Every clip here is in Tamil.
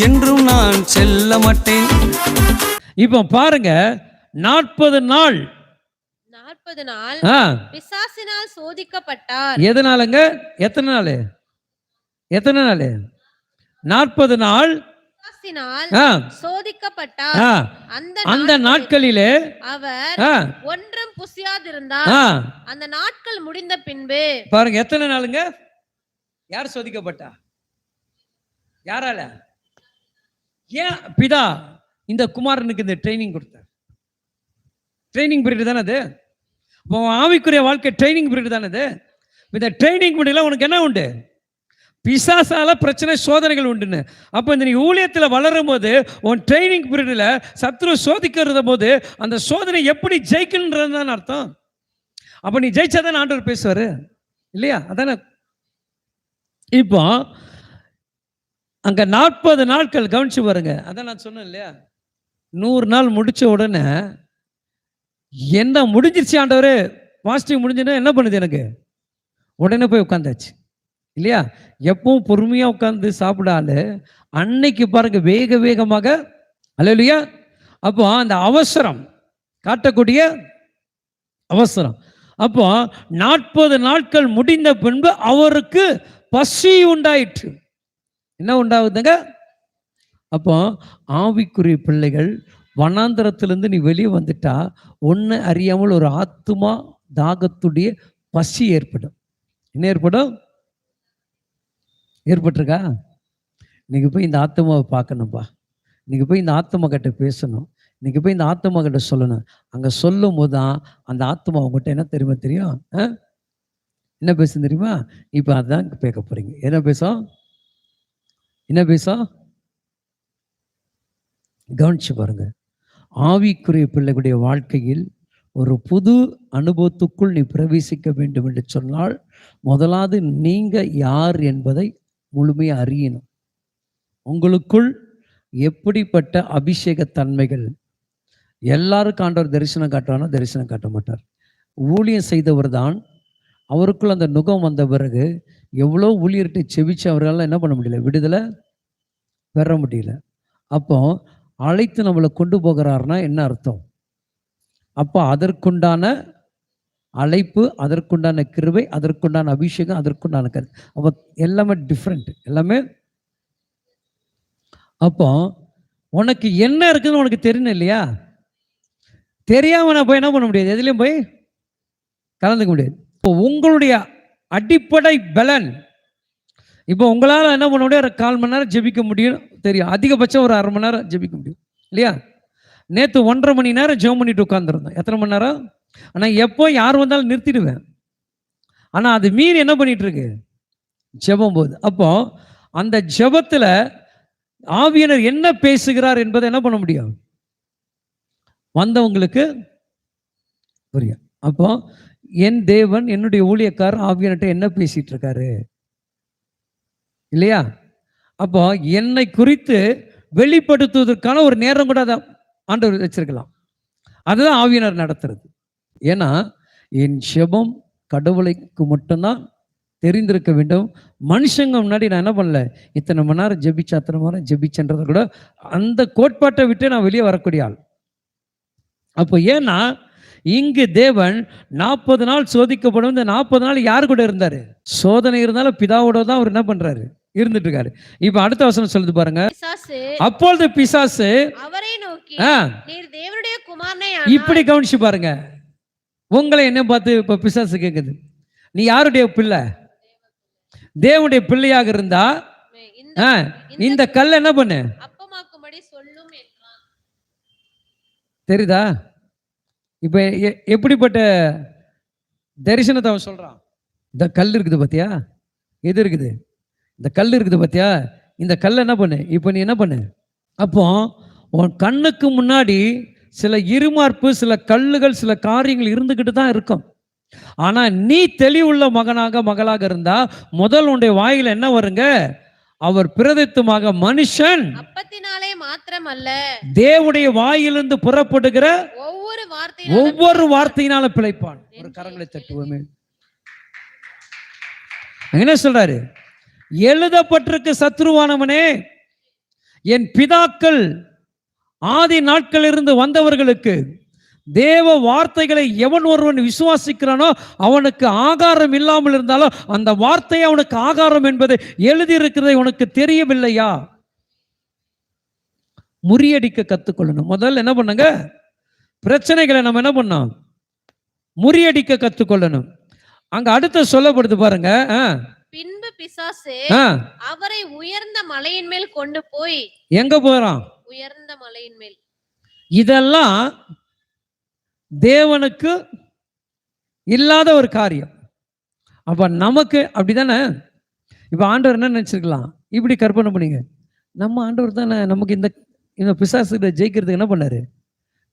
என்றும் நான் செல்ல மாட்டேன். இப்போ பாருங்க, 40 நாள் பிசாசினால் சோதிக்கப்பட்டார். எதனாலங்க? எத்தனை நாள்? 40 நாள் சோதிக்கப்பட்டார். அந்த நாட்களிலே அவர் ஒன்றும் புசியாதிருந்தார். அந்த நாட்கள் முடிந்த பின்பு பாருங்க, எத்தனை நாளுங்க? யார் சோதிக்கப்பட்டா? யாரால? ஏன் பிதா இந்த குமாரனுக்கு இந்த ட்ரைனிங் கொடுத்தார்? ட்ரைனிங் பீரியட் தானே அது. ஆவிக்குரிய வாழ்க்கை ட்ரைனிங் பீரியட் தானே அது. இந்த ட்ரைனிங் பீரியட்ல உனக்கு என்ன உண்டு? பிசாசால பிரச்சனை, சோதனைகள் உண்டுன்னு. அப்போ இந்த நீ ஊழியத்தில் வளரும் போது உன் ட்ரைனிங் பீரியட்ல சத்ரு சோதிக்கிறது போது அந்த சோதனை எப்படி ஜெயிக்கணுன்றது தான் அர்த்தம். அப்போ நீ ஜெயிச்சாதான் ஆண்டவர் பேசுவாரு இல்லையா? அதானே. இப்போ அங்க 40 நாட்கள் கவனிச்சு பாருங்க. அதான் நான் சொன்னேன் இல்லையா, 100 நாள் முடிச்ச உடனே என்ன முடிஞ்சிருச்சு ஆண்டவரே, பாசிட்டிவ் முடிஞ்சுன்னா என்ன பண்ணுது? எனக்கு உடனே போய் உட்காந்தாச்சு இல்லையா? எப்பவும் பொறுமையா உட்காந்து சாப்பிடாது அன்னைக்கு பாருங்க வேக வேகமாக. அல்லேலூயா. அப்போ அந்த அவசரம் காட்டக்கூடிய அவசரம். அப்போ 40 நாட்கள் முடிந்த பின்பு அவருக்கு பசி உண்டாயிற்று. என்ன உண்டாகுதுங்க? அப்போ ஆவிக்குரிய பிள்ளைகள் வனாந்தரத்திலிருந்து நீ வெளியே வந்துட்டா ஒன்று அறியாமல் ஒரு ஆத்துமா தாகத்துடைய பசி ஏற்படும். என்ன ஏற்படும்? ஏற்பட்டிருக்கா? இன்னைக்கு போய் இந்த ஆத்மாவை பார்க்கணும்பா, இன்னைக்கு போய் இந்த ஆத்மா கிட்ட பேசணும், இன்னைக்கு போய் இந்த ஆத்மா கிட்ட சொல்லணும். அங்கே சொல்லும் போது தான் அந்த ஆத்மா உங்ககிட்ட என்ன தெரியும்? என்ன பேசும் தெரியுமா? இப்போ அதுதான் கேட்க போறீங்க. என்ன பேசும்? கவனிச்சு பாருங்க. ஆவிக்குரிய பிள்ளைகளுடைய வாழ்க்கையில் ஒரு புது அனுபவத்துக்குள் நீ பிரவேசிக்க வேண்டும் என்று சொன்னால் முதலாவது நீங்க யார் என்பதை முழுமையா அறியணும். உங்களுக்குள் எப்படிப்பட்ட அபிஷேக தன்மைகள். எல்லாருக்கும் ஆண்டவர் தரிசனம் காட்டுவானா? தரிசனம் காட்ட மாட்டார். ஊழியம் செய்தவர் தான். அவருக்குள்ள அந்த நுகம் வந்த பிறகு எவ்வளோ ஊழியர்கிட்ட செவிச்சு அவர்களால் என்ன பண்ண முடியல, விடுதலை பெற முடியல. அப்போ அழைத்து நம்மளை கொண்டு போகிறாருன்னா என்ன அர்த்தம்? அப்போ அதற்குண்டான அழைப்பு, அதற்குண்டான கிருபை, அதற்குண்டான அபிஷேகம், அதற்குண்டான கருத்து, அப்போ எல்லாமே டிஃப்ரெண்ட், எல்லாமே. அப்போ உனக்கு என்ன இருக்குதுன்னு உனக்கு தெரியணும் இல்லையா? தெரியாம நான் போய் என்ன பண்ண முடியாது, எதுலையும் போய் கலந்துக்க முடியாது. இப்போ உங்களுடைய அடிப்படை பலன், இப்போ உங்களால் என்ன பண்ண முடியும்? 1/4 மணி நேரம் ஜெபிக்க முடியும் தெரியும், அதிகபட்சம் ஒரு 1/2 மணி நேரம் ஜெபிக்க முடியும் இல்லையா? நேற்று 1.5 மணி நேரம் ஜெபம் பண்ணிட்டு உட்காந்துருந்தேன். எத்தனை மணி நேரம்? ஆனால் எப்போ யார் வந்தாலும் நிறுத்திடுவேன். ஆனால் அது மீறி என்ன பண்ணிட்டு இருக்கு? ஜெபம் போது. அப்போ அந்த ஜெபத்தில் ஆவியானவர் என்ன பேசுகிறார் என்பதை என்ன பண்ண முடியும்? வந்தவங்களுக்கு புரியும். அப்போ என் தேவன் என்னுடைய ஊழியக்காரர் ஆவியானவர்கிட்ட என்ன பேசிட்டு இருக்காரு இல்லையா? அப்போ என்னை குறித்து வெளிப்படுத்துவதற்கான ஒரு நேரம் கூட அதை ஆண்டவர் வச்சிருக்கலாம். அதுதான் ஆவியானவர் நடத்துறது. ஏன்னா என் ஜெபம் கடவுளுக்கு மட்டும்தான் தெரிந்திருக்க வேண்டும். மனுஷங்க முன்னாடி நான் என்ன பண்ணல, இத்தனை மணி நேரம் ஜெபிச்சா அத்தனை மணி நேரம் ஜெபிச்சன்றதை கூட அந்த கோட்பாட்டை விட்டு நான் வெளியே வரக்கூடிய ஆள். அப்போ ஏன்னா இங்கு தேவன் 40 நாள் சோதிக்கப்படும். இந்த 40 நாள் யாரு கூட இருந்தாரு? சோதனை இருந்தாலும் பிதாவோட தான் அவர் என்ன பண்றாரு, இருந்துட்டு இருக்காரு. இப்ப அடுத்த வசனம் சொல்லுது பாருங்க. அப்பொழுது பிசாசு அவரை நோக்கி, நீர் தேவனுடைய குமாரனே. இப்படி கவனிச்சு பாருங்க. உங்களை என்ன பார்த்து இப்ப பிசாசு கேக்குது, நீ யாருடைய பிள்ளை? தேவனுடைய பிள்ளையாக இருந்தா இந்த கல் என்ன பண்ணு, அப்பமாக்கும்படி சொல்லும் என்றான். தெரியுதா? இப்ப எப்படிப்பட்ட தரிசனத்தை அவன் சொல்றான்? இந்த கல் இருக்குது பாத்தியா, எது இருக்குது? இந்த கல் இருக்குது பாத்தியா, இந்த கல் என்ன பண்ணு, இப்போ நீ என்ன பண்ணு, அப்போ உன் கண்ணுக்கு முன்னாடி சில இருமார்ப்பு, சில கல்லுகள், சில காரியங்கள் இருந்துகிட்டு தான் இருக்கும். ஆனா நீ தெளிவுள்ள மகனாக மகளாக இருந்தா முதல் உன்னுடைய வாயில என்ன வருங்க? அவர் பிரதித்துவமாக மனுஷன் அப்பத்தினாலே மாத்திரமல்ல தேவனுடைய வாயிலிருந்து புறப்படுகிற ஒவ்வொரு வார்த்தையினால பிழைப்பான். ஒரு கரங்களை தட்டுவோமே. என்ன சொல்றாரு? எழுதப்பட்டிருக்கு, சத்ருவானவனே என் பிதாக்கள் ஆதி நாட்களிலிருந்து வந்தவர்களுக்கு தேவ வார்த்தைகளை எவன் ஒருவன் விசுவாசிக்கிறானோ அவனுக்கு ஆகாரம் இல்லாமல் இருந்தாலும் அந்த வார்த்தை அவனுக்கு ஆகாரம் என்பதை எழுதியிருக்கிறதை உனக்கு தெரியவில்லையா? முறியடிக்க கத்துக்கொள்ளணும். முதல்ல என்ன பண்ணுங்க, பிரச்சனைகளை நம்ம என்ன பண்ணோம், முறியடிக்க கத்துக்கொள்ளணும். அங்க அடுத்த சொல்லப்படுது பாருங்க, பின்பு பிசாசு அவரை உயர்ந்த மலையின் மேல் கொண்டு போய், எங்க போறான்? உயர்ந்த மலையின் மேல். இதெல்லாம் தேவனுக்கு இல்லாத ஒரு காரியம். அப்ப நமக்கு அப்படிதானே. இப்ப ஆண்டவர் என்ன நினைச்சிருக்கலாம், இப்படி கற்பனை பண்ணீங்க, நம்ம ஆண்டவர் தானே நமக்கு இந்த பிசாசு ஜெயிக்கிறதுக்கு என்ன பண்ணாரு,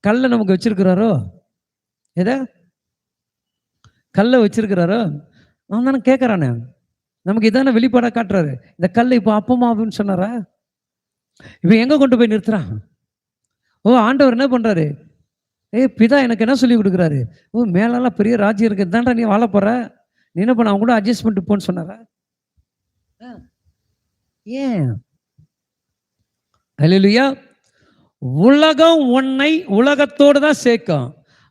கல்லை நமக்கு வச்சிருக்கிறாரோ, எதை கல்லை வச்சிருக்கிறாரோ, அவன் தானே கேட்கறானே, நமக்கு இதான வெளிப்பாடா காட்டுறாரு. இந்த கல்லை இப்போ அப்பமாவுன்னு சொன்னாரா? இப்ப எங்க கொண்டு போய் நிறுத்துறான்? ஓ, ஆண்டவர் என்ன பண்றாரு, பிதா எனக்கு என்ன சொல்லி கொடுக்குறாரு, ஓ மேலெல்லாம் பெரிய ராஜ்யம் இருக்கு, தான்டா நீ வாழ போற, நீ என்ன பண்ண, அவங்க கூட அட்ஜஸ்ட் பண்ணிட்டு போன்னு சொன்னாரா? ஏன்? அல்லேலூயா. உலகம் உன்னை உலகத்தோடு தான் சேர்க்கும்.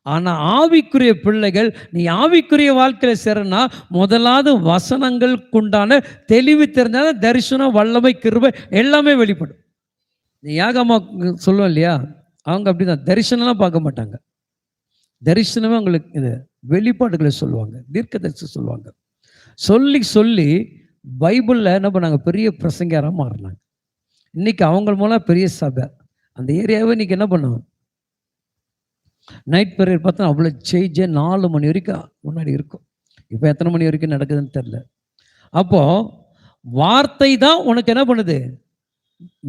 ஆனா ஆவிக்குரிய பிள்ளைகள், நீ ஆவிக்குரிய வாழ்க்கையில சேரனா முதலாவது வசனங்களுக்குண்டான தெளிவு தெரிஞ்சாலும் தரிசனம், வல்லமை, கிருபை எல்லாமே வெளிப்படும். நீ யாகமா சொல்லுவோம் இல்லையா, அவங்க அப்படிதான் தரிசனம்லாம் பார்க்க மாட்டாங்க. தரிசனமே அவங்களுக்கு இது வெளிப்பாடுகளை சொல்லுவாங்க, தீர்க்க தரிசனம் சொல்லுவாங்க. சொல்லி சொல்லி பைபிளில் என்ன பண்ணாங்க, பெரிய பிரசங்கராக மாறினாங்க. இன்னைக்கு அவங்க மூலம் பெரிய சபை, அந்த ஏரியாவே இன்னைக்கு என்ன பண்ணும், நைட் ப்ரேயர் பார்த்தா அவ்வளோ செய்ஜ 4 மணி வரைக்கும் முன்னாடி இருக்கும். இப்போ எத்தனை மணி வரைக்கும் நடக்குதுன்னு தெரியல. அப்போ வார்த்தை தான் உனக்கு என்ன பண்ணுது,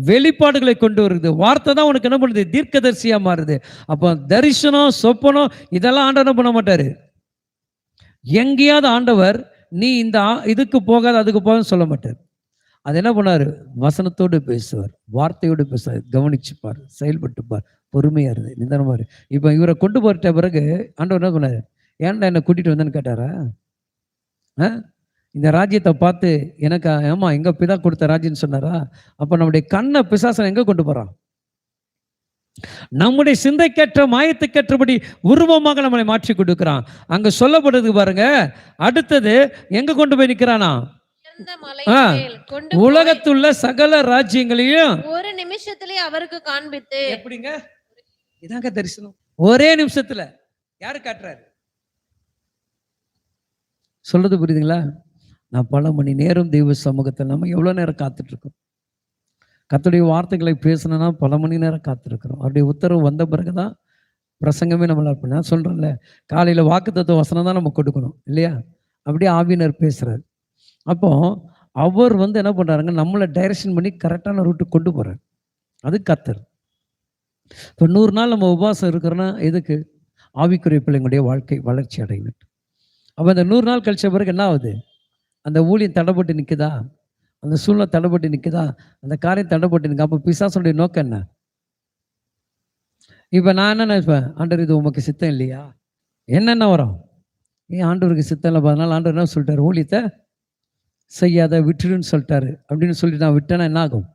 வெளிப்பாடுகளை கொண்டு வருது. வார்த்தை தான் உனக்கு என்ன பண்ணுது, தீர்க்கதரிசியா மாறுது. அப்போ தரிசனம், சொப்பனம் இதெல்லாம் ஆண்டவர் என்ன பண்ண மாட்டாரு. எங்கேயாவது ஆண்டவர் நீ இந்த இதுக்கு போகாத அதுக்கு போகாதுன்னு சொல்ல மாட்டார். அது என்ன பண்ணாரு, வசனத்தோடு பேசுவார், வார்த்தையோடு பேசுவார், கவனிச்சுப்பார், செயல்பட்டுப்பார், பொறுமையா இருந்து நிதானமாரு. இப்போ இவரை கொண்டு போயிட்ட பிறகு ஆண்டவர் என்ன பண்ணாரு, ஏன்டா என்னை கூட்டிட்டு வந்தேன்னு கேட்டாரா? இந்த ராஜ்யத்தை பார்த்து எனக்கு ஏமா எங்க பிதா கொடுத்த ராஜ்யம்னு சொன்னாரா? அப்ப நம்முடைய கண்ணை பிசாசன் எங்க கொண்டு போறான், நம்முடைய சிந்தைக்கேற்ற மாயத்துக்கேற்றபடி உருவமாக நம்மளை மாற்றி கொடுக்கிறான். அங்க சொல்லப்படுது பாருங்க, அடுத்தது எங்க கொண்டு போய் நிக்கிறானா, உலகத்துள்ள சகல ராஜ்யங்களையும் ஒரு நிமிஷத்திலே அவருக்கு காண்பித்து. எப்படிங்க, இதாங்க தரிசனம். ஒரே நிமிஷத்துல யாரு காட்டுறாரு, சொல்றது புரியுதுங்களா? நான் பல மணி நேரம் தெய்வ சமூகத்தில் நம்ம எவ்வளவு நேரம் காத்துட்டு இருக்கோம். கர்த்தருடைய வார்த்தைகளை பேசணும்னா பல மணி நேரம் காத்திருக்கிறோம். அவருடைய உத்தரவு வந்த பிறகுதான் பிரசங்கமே நம்மள பண்ண சொல்றேன்ல, காலையில வாக்குத்தத்துவ வசனம் தான் நம்ம கொடுக்கணும் இல்லையா? அப்படியே ஆவியினர் பேசுறாரு. அப்போ அவர் என்ன பண்றாருங்க, நம்மளை டைரக்ஷன் பண்ணி கரெக்டான ரூட்டுக்கு கொண்டு போறாரு. அது கர்த்தர். இப்போ 100 நாள் நம்ம உபவாசம் இருக்கிறோன்னா எதுக்கு, ஆவிக்குரிய பிள்ளைங்களுடைய வாழ்க்கை வளர்ச்சி அடையணும். அப்போ அந்த 100 நாள் கழிச்ச பிறகு என்ன ஆகுது, அந்த ஊழியம் தடைப்பட்டு நிற்குதா, அந்த சூழ்நிலை தடைப்பட்டு நிற்குதா, அந்த காரியம் தடைப்பட்டு நிற்க. அப்போ பிசாசுடைய நோக்கம் என்ன? இப்போ நான் என்ன நினைப்பேன், ஆண்டவர் இது உமக்கு சித்தம் இல்லையா, என்னென்ன வரும், ஏன் ஆண்டவருக்கு சித்தம் இல்லை, அதனால ஆண்டவர் என்ன சொல்லிட்டாரு, ஊழியத்தை செய்யாத விட்டுடுன்னு சொல்லிட்டாரு. அப்படின்னு சொல்லிட்டு நான் விட்டேன்னா என்ன ஆகும்?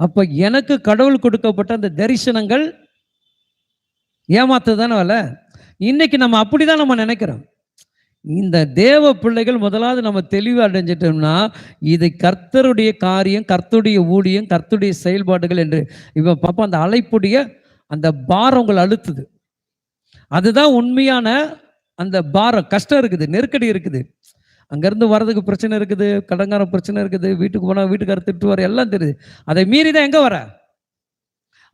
அப்போ எனக்கு கடவுள் கொடுக்கப்பட்ட அந்த தரிசனங்கள் ஏமாத்து தானே வரல. இன்னைக்கு நம்ம அப்படிதான் நம்ம நினைக்கிறோம். இந்த தேவ பிள்ளைகள் முதலாவது நம்ம தெளிவு அடைஞ்சிட்டோம்னா இது கர்த்தருடைய காரியம், கர்த்தருடைய ஊழியம், கர்த்தருடைய செயல்பாடுகள் என்று இப்போ பாப்பா அந்த அழைப்புடைய அந்த பாரம் உங்களை அழுத்துது. அதுதான் உண்மையான அந்த பாரம். கஷ்டம் இருக்குது, நெருக்கடி இருக்குது, அங்கேருந்து வர்றதுக்கு பிரச்சனை இருக்குது, கடங்கார பிரச்சனை இருக்குது, வீட்டுக்கு போனால் வீட்டுக்காரர் திட்டுவார், எல்லாம் தெரியுது. அதை மீறி தான் எங்கே வர,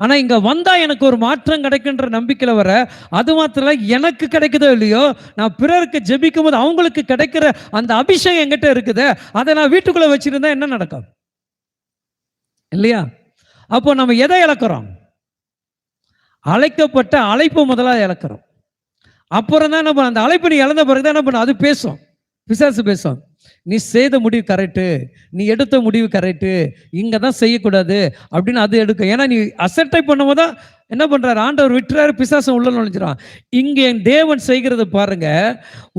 ஆனால் இங்கே வந்தால் எனக்கு ஒரு மாற்றம் கிடைக்குன்ற நம்பிக்கையில் வர. அது மாத்திரம் எனக்கு கிடைக்குதோ இல்லையோ, நான் பிறருக்கு ஜெபிக்கும் போது அவங்களுக்கு கிடைக்கிற அந்த அபிஷேகம் என்கிட்ட இருக்குது. அதை நான் வீட்டுக்குள்ளே வச்சிருந்தா என்ன நடக்கும் இல்லையா? அப்போ நம்ம எதை இழக்கிறோம், அழைக்கப்பட்ட அழைப்பு முதலாக இழக்கிறோம். அப்புறம் தான் என்ன பண்ண, அந்த அழைப்பு நீ இழந்த பிறகு தான் என்ன பண்ண, அது பேசும், பிசாசு பேசும், நீ செய்த முடிவு கரெக்டு, நீ எடுத்த முடிவு கரெக்டு, இங்கே தான் செய்யக்கூடாது அப்படின்னு அது எடுக்கும். ஏன்னா நீ அசட்டை பண்ணும்போது தான் என்ன பண்ணுறாரு, ஆண்டவர் விட்டுறாரு, பிசாசம் உள்ள நுழைஞ்சிடும். இங்கே என் தேவன் செய்கிறது பாருங்க,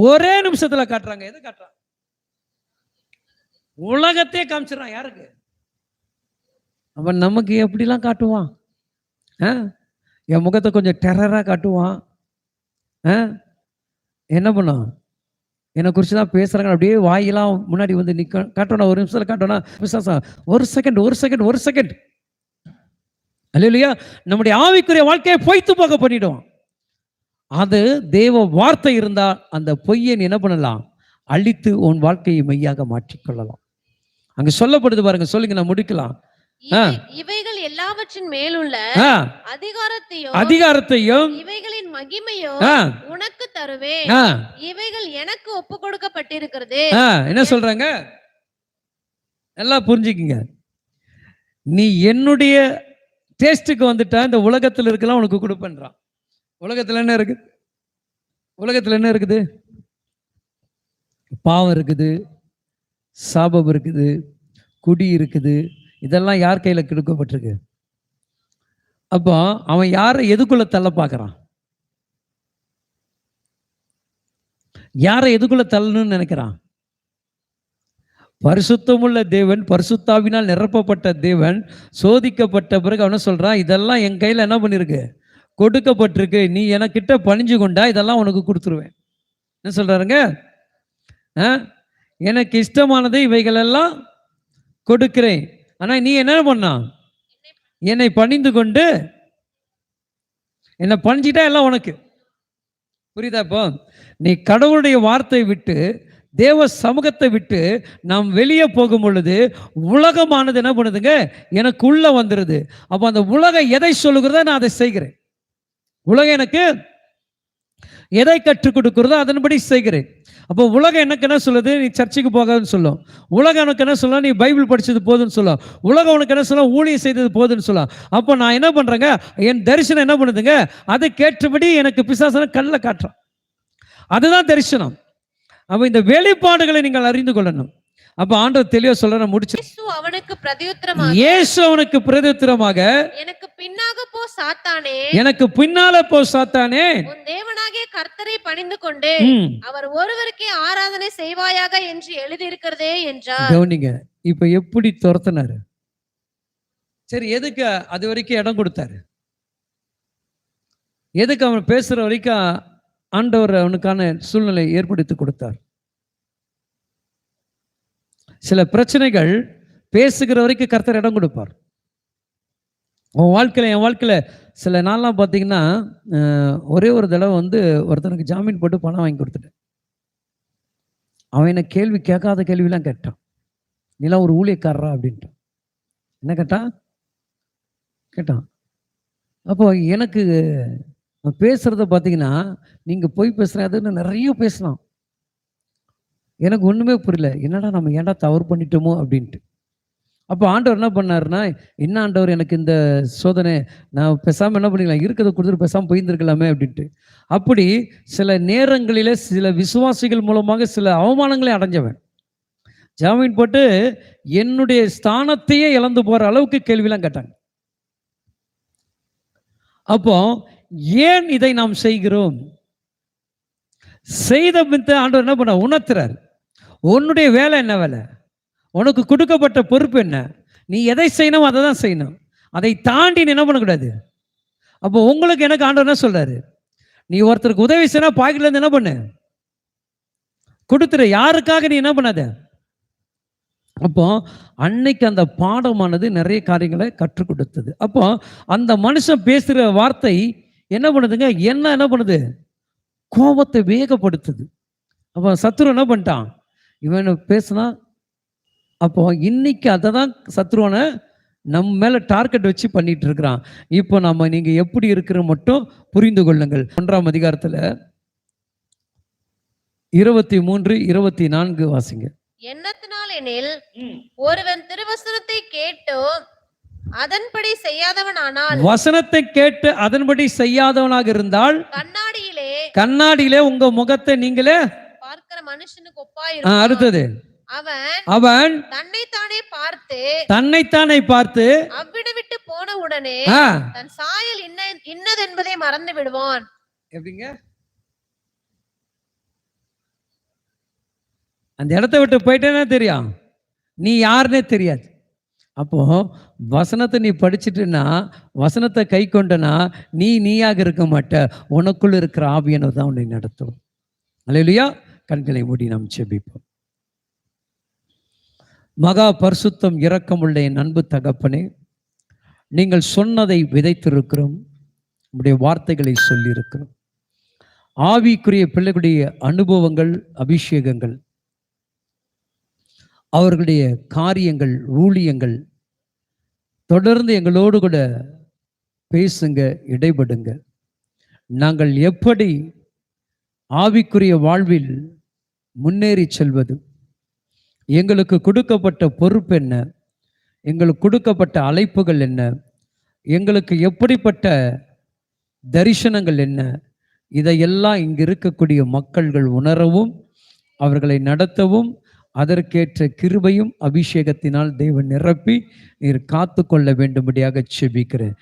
ஒரே நிமிஷத்தில் காட்டுறாங்க. எது காட்டுறாங்க, உலகத்தையே காமிச்சிடறான். யாருக்கு? அவன் நமக்கு எப்படிலாம் காட்டுவான். ஆ? என் முகத்தை கொஞ்சம் டெரராக காட்டுவான். ஆ? என்ன பண்ணும், என்னை குறித்து தான் பேசுகிறாங்க அப்படியே வாயெல்லாம் முன்னாடி வந்து நிற்க காட்டணும். ஒரு நிமிஷத்தில் காட்டோன்னா விசுவாசம் ஒரு செகண்ட் அல்லேலூயா. நம்முடைய ஆவிக்குரிய வாழ்க்கையை பொய்த்து போக பண்ணிடுவான். அது தேவ வார்த்தை இருந்தால் அந்த பொய்யை நீ என்ன பண்ணலாம், அழித்து உன் வாழ்க்கையை மெய்யாக மாற்றிக்கொள்ளலாம். அங்க சொல்லப்படுது பாருங்க, சொல்லுங்க, நான் முடிக்கலாம். இவைகள் எல்லாவற்றின் மேலுள்ள அதிகாரத்தையும் இவைகளின் மகிமையும் உனக்கு தருவேன். இவைகள் எனக்கு ஒப்பு கொடுக்கப்பட்டிருக்கிறது. என்ன சொல்றாங்க, எல்லாம் புரிஞ்சுக்குங்க. நீ என்னுடைய டேஸ்டுக்கு வந்துட்டா இந்த உலகத்தில் இருக்கலாம் உனக்கு கொடுப்பேன்றான். உலகத்தில் என்ன இருக்குது, உலகத்தில் என்ன இருக்குது, பாவம் இருக்குது, சாபம் இருக்குது, குடி இருக்குது, இதெல்லாம் யார் கையில் கொடுக்கப்பட்டிருக்கு. அப்போ அவன் யாரை எதுக்குள்ள தள்ள பார்க்கறான், யாரை எதுக்குள்ள தள்ளணும்னு நினைக்கிறான். பரிசுத்தமுள்ள தேவன், பரிசுத்தாவினால் நிரப்பப்பட்ட தேவன் சோதிக்கப்பட்ட பிறகு அவன சொல்றான், இதெல்லாம் என் கையில் என்ன பண்ணிருக்கு, கொடுக்கப்பட்டிருக்கு, நீ எனக்கிட்ட பணிஞ்சு கொண்டா இதெல்லாம் உனக்கு கொடுத்துருவேன். என்ன சொல்றாருங்க, எனக்கு இஷ்டமானதை இவைகளெல்லாம் கொடுக்கிறேன், ஆனா நீ என்ன பண்ணா, என்னை பணிந்து கொண்டு, என்னை பணிஞ்சிட்டா எல்லாம் உனக்கு. புரியுதா? இப்போ நீ கடவுளுடைய வார்த்தை விட்டு தேவ சமூகத்தை விட்டு நாம் வெளியே போகும் பொழுது உலகமானது என்ன பண்ணுதுங்க, எனக்கு உள்ள வந்துடுது. அப்போ அந்த உலகம் எதை சொல்லுகிறதோ நான் அதை செய்கிறேன். உலகம் எனக்கு எதை கற்றுக் கொடுக்கிறதோ அதன்படி செய்கிறேன். அப்போ உலகம் எனக்கு என்ன சொல்லுது, நீ சர்ச்சுக்கு போகாதுன்னு சொல்லும். உலகம் எனக்கு என்ன சொல்ல, நீ பைபிள் படிச்சது போதுன்னு சொல்லும். உலகம் உனக்கு என்ன சொல்ல, ஊழியம் செய்தது போதுன்னு சொல்லும். அப்போ நான் என்ன பண்றேங்க, என் தரிசனம் என்ன பண்ணுதுங்க, அதை கேட்டபடி எனக்கு பிசாசன கண்ணில் காட்டுறான். அதுதான் தரிசனம். அப்போ இந்த வெளிப்பாடுகளை நீங்கள் அறிந்து கொள்ளணும். அப்ப ஆண்டவர் தெளிவா சொல்ற, முடிச்சு. அவனுக்கு பிரதியுத்தரமாக, எனக்கு பின்னாக போ சாத்தானே, எனக்கு பின்னால போ சாத்தானே, உன் தேவனாகிய கர்த்தரை பணிந்து கொண்டு அவர் ஒருவருக்கே ஆராதனை செய்வாயாக என்று எழுதி இருக்கிறதே என்றார். கவனிங்க, இப்ப எப்படி துரத்தினாரு. சரி, எதுக்கு அது வரைக்கும் இடம் கொடுத்தாரு, எதுக்கு அவன் பேசுற வரைக்கும் ஆண்டவர் அவனுக்கான சூழ்நிலை ஏற்படுத்தி கொடுத்தார். சில பிரச்சனைகள் பேசுகிற வரைக்கும் கர்த்தர் இடம் கொடுப்பார். உன் வாழ்க்கையில், என் வாழ்க்கையில் சில நாள்லாம் பார்த்தீங்கன்னா, ஒரே ஒரு தடவை வந்து ஒருத்தனுக்கு ஜாமீன் போட்டு பணம் வாங்கி கொடுத்துட்டேன். அவன் என்ன கேள்வி கேட்காத கேள்விலாம் கேட்டான், நீலாம் ஒரு ஊழியக்காரரா அப்படின்ட்டு. என்ன கேட்டான். அப்போ எனக்கு பேசுறத பார்த்தீங்கன்னா, நீங்கள் போய் பேசுகிறதுன்னு நிறைய பேசலாம். எனக்கு ஒன்றுமே புரியல, என்னடா நம்ம ஏன்டா தவறு பண்ணிட்டோமோ அப்படின்ட்டு. அப்போ ஆண்டவர் என்ன பண்ணாருன்னா, என்ன ஆண்டவர் எனக்கு இந்த சோதனை, நான் பேசாமல் என்ன பண்ணிக்கலாம், இருக்கிறத கொடுத்துட்டு பேசாமல் போயிருந்துருக்கலாமே அப்படின்ட்டு. அப்படி சில நேரங்களில் சில விசுவாசிகள் மூலமாக சில அவமானங்களை அடைஞ்சவன். ஜாமீன் போட்டு என்னுடைய ஸ்தானத்தையே இழந்து போகிற அளவுக்கு கேள்விலாம் கேட்டாங்க. அப்போ ஏன் இதை நாம் செய்கிறோம், செய்த பின் ஆண்டவர் என்ன பண்ண உணர்த்துறார். உன்னுடைய வேலை என்ன, வேலை உனக்கு கொடுக்கப்பட்ட பொறுப்பு என்ன, நீ எதை செய்யணும் அதை தான் செய்யணும், அதை தாண்டி நீ என்ன பண்ணக்கூடாது. அப்போ உங்களுக்கு எனக்கு ஆண்டவர் என்ன சொல்றாரு, நீ ஒருத்தருக்கு உதவி செய்யனா பாக்கெட்ல இருந்து என்ன பண்ணு, கொடுத்துரு, யாருக்காக நீ என்ன பண்ணாத. அப்போ அன்னைக்கு அந்த பாடமானது நிறைய காரியங்களை கற்றுக் கொடுத்தது. அப்போ அந்த மனுஷன் பேசுகிற வார்த்தை என்ன பண்ணுதுங்க, என்ன பண்ணுது, கோபத்தை வேகப்படுத்துது. அப்போ சத்ரு என்ன பண்ணிட்டான், இவன் பேசுனா. அப்போ இன்னைக்கு அதை தான் சத்ருவனை நம்ம மேல டார்கெட் வச்சு பண்ணிட்டு இருக்கிறான். இப்போ நம்ம நீங்க எப்படி இருக்கிற மட்டும் புரிந்து கொள்ளுங்கள். 1ஆம் அதிகாரத்துல 23-24 வாசிங்க. எண்ணத்தினால் எனில் ஒருவன் திருவசனத்தை கேட்டு அதன்படி செய்யாதவனானால், வசனத்தை கேட்டு அதன்படி செய்யாதவனாக இருந்தால், கண்ணாடியிலே உங்க முகத்தை நீங்களே பார்க்கிற மனுஷனுக்கு ஒப்பாயிருப்பான். அடுத்தது, அவன் தன்னைத்தானே பார்த்து அவ்விட விட்டு போன உடனே தன் சாயல் இன்னதென்பதை மறந்து விடுவான். எப்படிங்க, அந்த இடத்தை விட்டு போயிட்டேன்னா தெரியும், நீ யாருன்னே தெரியாது. அப்போ வசனத்தை நீ படிச்சிட்டுனா, வசனத்தை கை கொண்டனா, நீயாக இருக்க மாட்ட. உனக்குள்ள இருக்கிற ஆவியானவர் தான் உன்னை நடத்தும். அல்லேலூயா. கண்களை மூடி நாம் ஜெபிப்போம். மகா பரிசுத்தம் இரக்கமுள்ள என் அன்பு தகப்பனே, நீங்கள் சொன்னதை விதைத்திருக்கிறோம், உம்முடைய வார்த்தைகளை சொல்லியிருக்கிறோம். ஆவிக்குரிய பிள்ளைகளுடைய அனுபவங்கள், அபிஷேகங்கள், அவர்களுடைய காரியங்கள், ஊழியங்கள் தொடர்ந்து எங்களோடு கூட பேசுங்க, இடைபடுங்க. நாங்கள் எப்படி ஆவிக்குரிய வாழ்வில் முன்னேறி செல்வது, எங்களுக்கு கொடுக்கப்பட்ட பொறுப்பு என்ன, எங்களுக்கு கொடுக்கப்பட்ட அழைப்புகள் என்ன, எங்களுக்கு எப்படிப்பட்ட தரிசனங்கள் என்ன, இதையெல்லாம் இங்கு இருக்கக்கூடிய மக்கள்கள் உணரவும், அவர்களை நடத்தவும், அதற்கேற்ற கிருபையும் அபிஷேகத்தினால் தேவன் நிரப்பி நீர் காத்து கொள்ள வேண்டும்படியாக செபிக்கிறேன்.